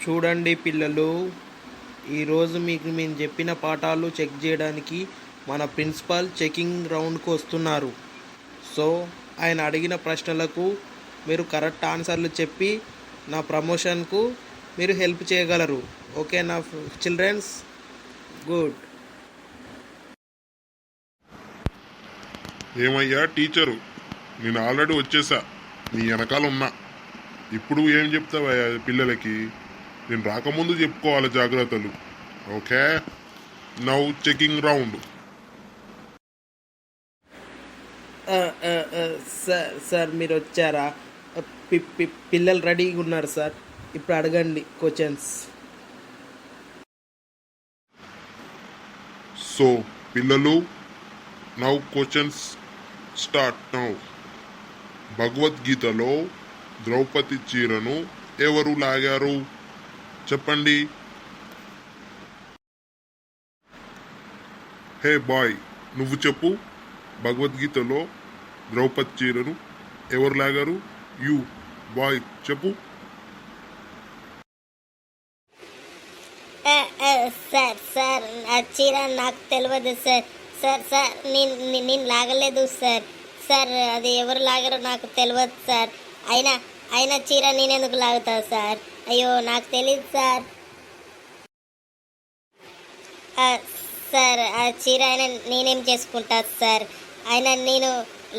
చూడండి పిల్లలు, ఈరోజు మీకు మేము చెప్పిన పాఠాలు చెక్ చేయడానికి మన ప్రిన్సిపాల్ చెకింగ్ రౌండ్కు వస్తున్నారు. సో ఆయన అడిగిన ప్రశ్నలకు మీరు కరెక్ట్ ఆన్సర్లు చెప్పి నా ప్రమోషన్కు మీరు హెల్ప్ చేయగలరు. ఓకే నా చిల్డ్రన్స్? గుడ్. ఏమయ్యా టీచరు, నేను ఆల్రెడీ వచ్చేసా, నీ వెనకాల ఉన్నా. ఇప్పుడు ఏం చెప్తావయ్యా పిల్లలకి? నేను రాకముందు చెప్పుకోవాలి జాగ్రత్తలు. Okay, now checking round. Sir మీరు వచ్చారా? పిల్లలు రెడీగా ఉన్నారు సార్. ఇప్పుడు అడగండి క్వశ్చన్స్. సో పిల్లలు, నౌ క్వశ్చన్స్ స్టార్ట్ నౌ. భగవద్గీతలో ద్రౌపది చీరను ఎవరు లాగారు? చెప్పండి. హే బాయ్, నువ్వు చెప్పు. భగవద్గీతలో ద్రౌపది చీరను ఎవరు లాగారు? యు బాయ్ చెప్పు. సార్ సార్ ఆ చీర నాకు తెలియదు సార్. సార్ సార్ నేను లాగలేదు సార్. సార్ అది ఎవరు లాగారో నాకు తెలియదు సార్. అయినా చీర నేనెందుకు లాగుతా సార్? అయ్యో నాకు తెలియదు సార్. సార్ ఆ చీర అయినా నేనేం చేసుకుంటా సార్? అయినా నేను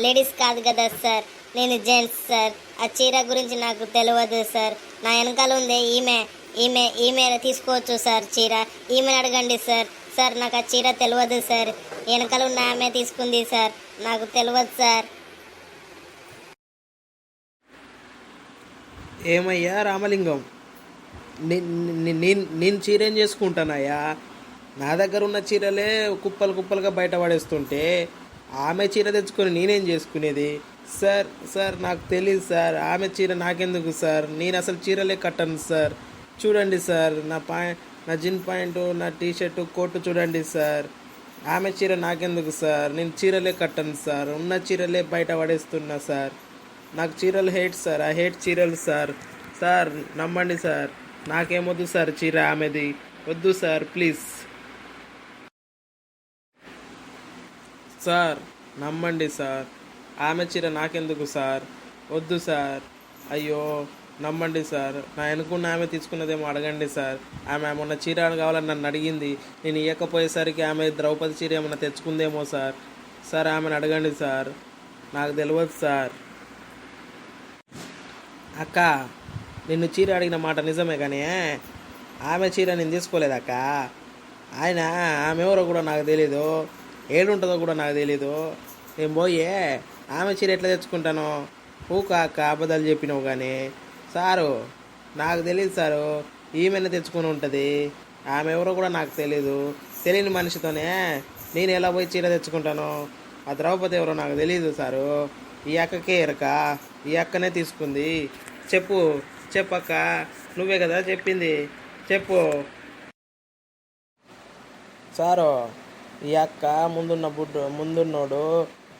లేడీస్ కాదు కదా సార్, నేను జెంట్స్ సార్. ఆ చీర గురించి నాకు తెలియదు సార్. నా వెనకాల ఉంది ఈమె ఈమె ఈమె తీసుకోవచ్చు సార్ చీర. ఈమెను అడగండి సార్. సార్ నాకు ఆ చీర తెలియదు సార్. వెనకాల ఉన్న ఆమె తీసుకుంది సార్, నాకు తెలియదు సార్. ఏమయ్యా రామలింగం, నేను చీర ఏం చేసుకుంటానయ్యా? నా దగ్గర ఉన్న చీరలే కుప్పలు కుప్పలుగా బయట పడేస్తుంటే ఆమె చీర తెచ్చుకొని నేనేం చేసుకునేది? సార్ సార్ నాకు తెలియదు సార్. ఆమె చీర నాకెందుకు సార్? నేను అసలు చీరలే కట్టను సార్. చూడండి సార్, నా జిన్ పాయింట్, నా టీషర్టు, కోటు చూడండి సార్. ఆమె చీర నాకెందుకు సార్? నేను చీరలే కట్టను సార్. ఉన్న చీరలే బయట పడేస్తున్నా సార్. నాకు చీరలు హేట్ సార్. ఐ హేట్ చీరలు సార్. సార్ నమ్మండి సార్, నాకేమొద్దు సార్ చీర, ఆమెది వద్దు సార్ ప్లీజ్. సార్ నమ్మండి సార్, ఆమె చీర నాకెందుకు సార్? వద్దు సార్. అయ్యో నమ్మండి సార్. నా అనుకున్న ఆమె తీసుకున్నదేమో అడగండి సార్. ఆమె మొన్న చీర కావాలని నన్ను అడిగింది. నేను ఇవ్వకపోయేసరికి ఆమె ద్రౌపది చీర ఏమన్నా తెచ్చుకుందేమో సార్. సార్ ఆమెను అడగండి సార్, నాకు తెలియదు సార్. అక్క, నిన్ను చీర అడిగిన మాట నిజమే కానీ ఆమె చీర నేను తీసుకోలేదక్క. ఆమె ఎవరో కూడా నాకు తెలీదు, ఏడుంటుందో కూడా నాకు తెలీదు. నేను పోయే ఆమె చీర ఎట్లా తెచ్చుకుంటాను? ఊక అక్క, అబద్ధాలు చెప్పినావు కానీ. సారు నాకు తెలియదు సారు, ఈమెనే తెచ్చుకొని ఉంటుంది. ఆమె ఎవరో కూడా నాకు తెలీదు. తెలియని మనిషితోనే నేను ఎలా పోయి చీర తెచ్చుకుంటాను? ఆ ద్రౌపది ఎవరో నాకు తెలీదు సారు. ఈ అక్కకే ఎరక, ఈ అక్కనే తీసుకుంది. చెప్పక్క, నువ్వే కదా చెప్పింది, చెప్పు. సారు ఈ అక్క ముందున్నోడు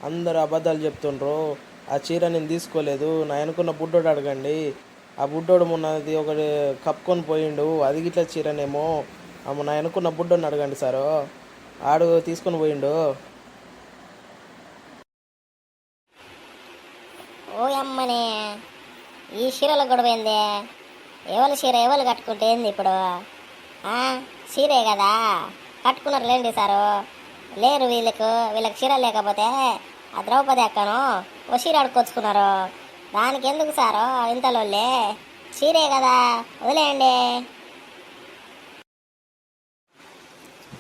అందరూ అబద్ధాలు చెప్తుండ్రు. ఆ చీర నేను తీసుకోలేదు. నా అనుకున్న బుడ్డోడు అడగండి. ఆ బుడ్డోడు మొన్నది ఒకటి కప్పుకొని పోయిండు, అది గిట్ల చీరనేమో. నా అనుకున్న బుడ్డోని అడగండి సారు, ఆడు తీసుకొని పోయిండు. ఓ అమ్మనే, ఈ చీరలో గొడవైందే. ఎవరి చీర ఎవరు కట్టుకుంటే ఏంది ఇప్పుడు? చీరే కదా కట్టుకున్నారు లేండి సారు. లేరు వీళ్ళకి చీర లేకపోతే ఆ ద్రౌపది అక్కను ఓ చీర అడుక్కొచ్చుకున్నారు. దానికి ఎందుకు సారు ఇంతలోళ్ళే? చీరే కదా, వదిలేయండి.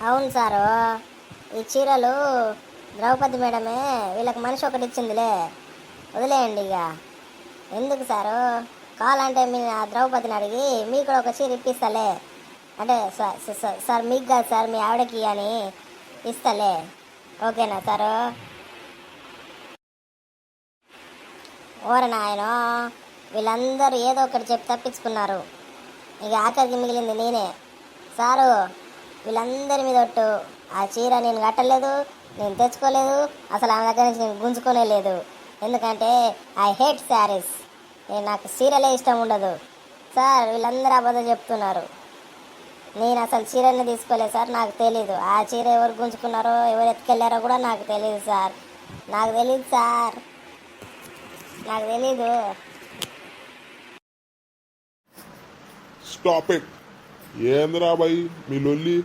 అవును సారు, ఈ చీరలు ద్రౌపది మేడమే వీళ్ళకి మనిషి ఒకటి ఇచ్చిందిలే, వదిలేయండి ఇక. ఎందుకు సారు? కావాలంటే మీ ఆ ద్రౌపదిని అడిగి మీకు కూడా ఒక చీర ఇప్పిస్తలే. అంటే సార్ మీకు కాదు సార్, మీ ఆవిడకి అని ఇస్తలే. ఓకేనా సారు? ఓర నాయనో, వీళ్ళందరూ ఏదో ఒకటి చెప్పి తప్పించుకున్నారు. ఇక ఆఖరికి మిగిలింది నేనే. సారు వీళ్ళందరి మీద ఒట్టు, ఆ చీర నేను కట్టలేదు, నేను తెచ్చుకోలేదు, అసలు ఆమె దగ్గర నుంచి నేను గుంజుకోనే లేదు. ఎందుకంటే ఐ హేట్ శారీస్. నాకు చీరలే ఇష్టం ఉండదు. సార్ వీళ్ళందరూ అబద్ధం చెప్తున్నారు. నేను అసలు చీరని తీసుకోలేదు సార్, నాకు తెలీదు. ఆ చీర ఎవరు గుంజుకున్నారో ఎవరు ఎత్తుకెళ్ళారో కూడా నాకు తెలియదు సార్. నాకు తెలీదు సార్, నాకు తెలీదు. Stop it. ఏందిరా బాయ్ మీ లొల్లి?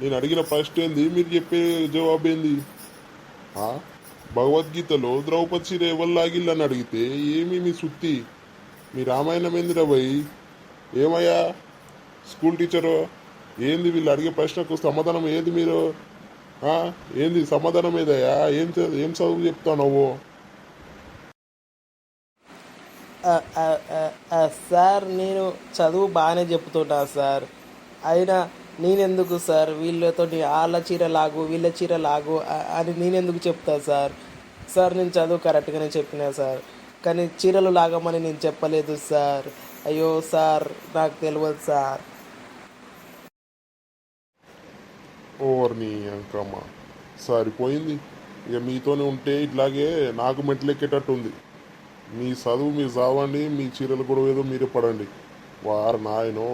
నేను అడిగిన ప్రశ్న ఏంది, మీరు చెప్పే జవాబు ఏంది? భగవద్గీతలో ద్రౌపది చీర ఎవరు లాగిల్లని అడిగితే ఏమి మీ సుత్తి? మీ రామాయణం ఏందిరా బాయ్? ఏమయ్యా స్కూల్ టీచరు? ఏంది వీళ్ళు అడిగే ప్రశ్నకు సమాధానం ఏది మీరు? ఏంది సమాధానం ఏదయ్యా? ఏం చదువు చెప్తావు నువ్వు? సార్ నేను చదువు బాగానే చెప్తుంటా సార్. అయినా నేనెందుకు సార్ వీళ్ళతో వాళ్ళ చీర లాగు వీళ్ళ చీర లాగు అని నేనెందుకు చెప్తా సార్? సార్ నేను చదువు కరెక్ట్గానే చెప్పినా సార్, కానీ చీరలు లాగమని నేను చెప్పలేదు సార్. అయ్యో సార్ నాకు తెలియదు సార్. ఓర్ని అంకమ్మ సరిపోయింది. ఇక మీతోనే ఉంటే ఇట్లాగే నాకు మెట్లెక్కేటట్టు ఉంది. మీ చదువు మీరు చావండి, మీ చీరలు కూడా ఏదో మీరే పడండి. వారు నాయనో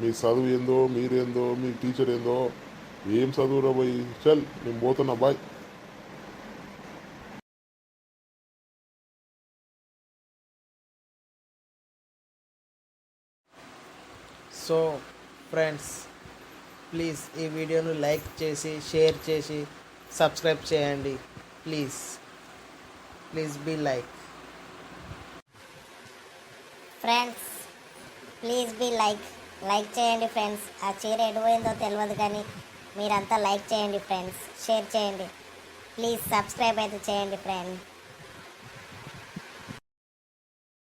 మీ చదువు ఏందో మీరేందో మీ టీచర్ ఏందో ఏం చదువురా పోయి. చల్ నేను పోతున్నా, బాయ్. సో ఫ్రెండ్స్, ప్లీజ్ ఈ వీడియోను లైక్ చేసి షేర్ చేసి సబ్స్క్రైబ్ చేయండి. Please please be like. Friends please be like చేయండి ఫ్రెండ్స్. ఆ చీర ఎడిపోయిందో తెలియదు కానీ మీరంతా లైక్ చేయండి ఫ్రెండ్స్, షేర్ చేయండి. ప్లీజ్ సబ్స్క్రైబ్ అయితే చేయండి ఫ్రెండ్స్.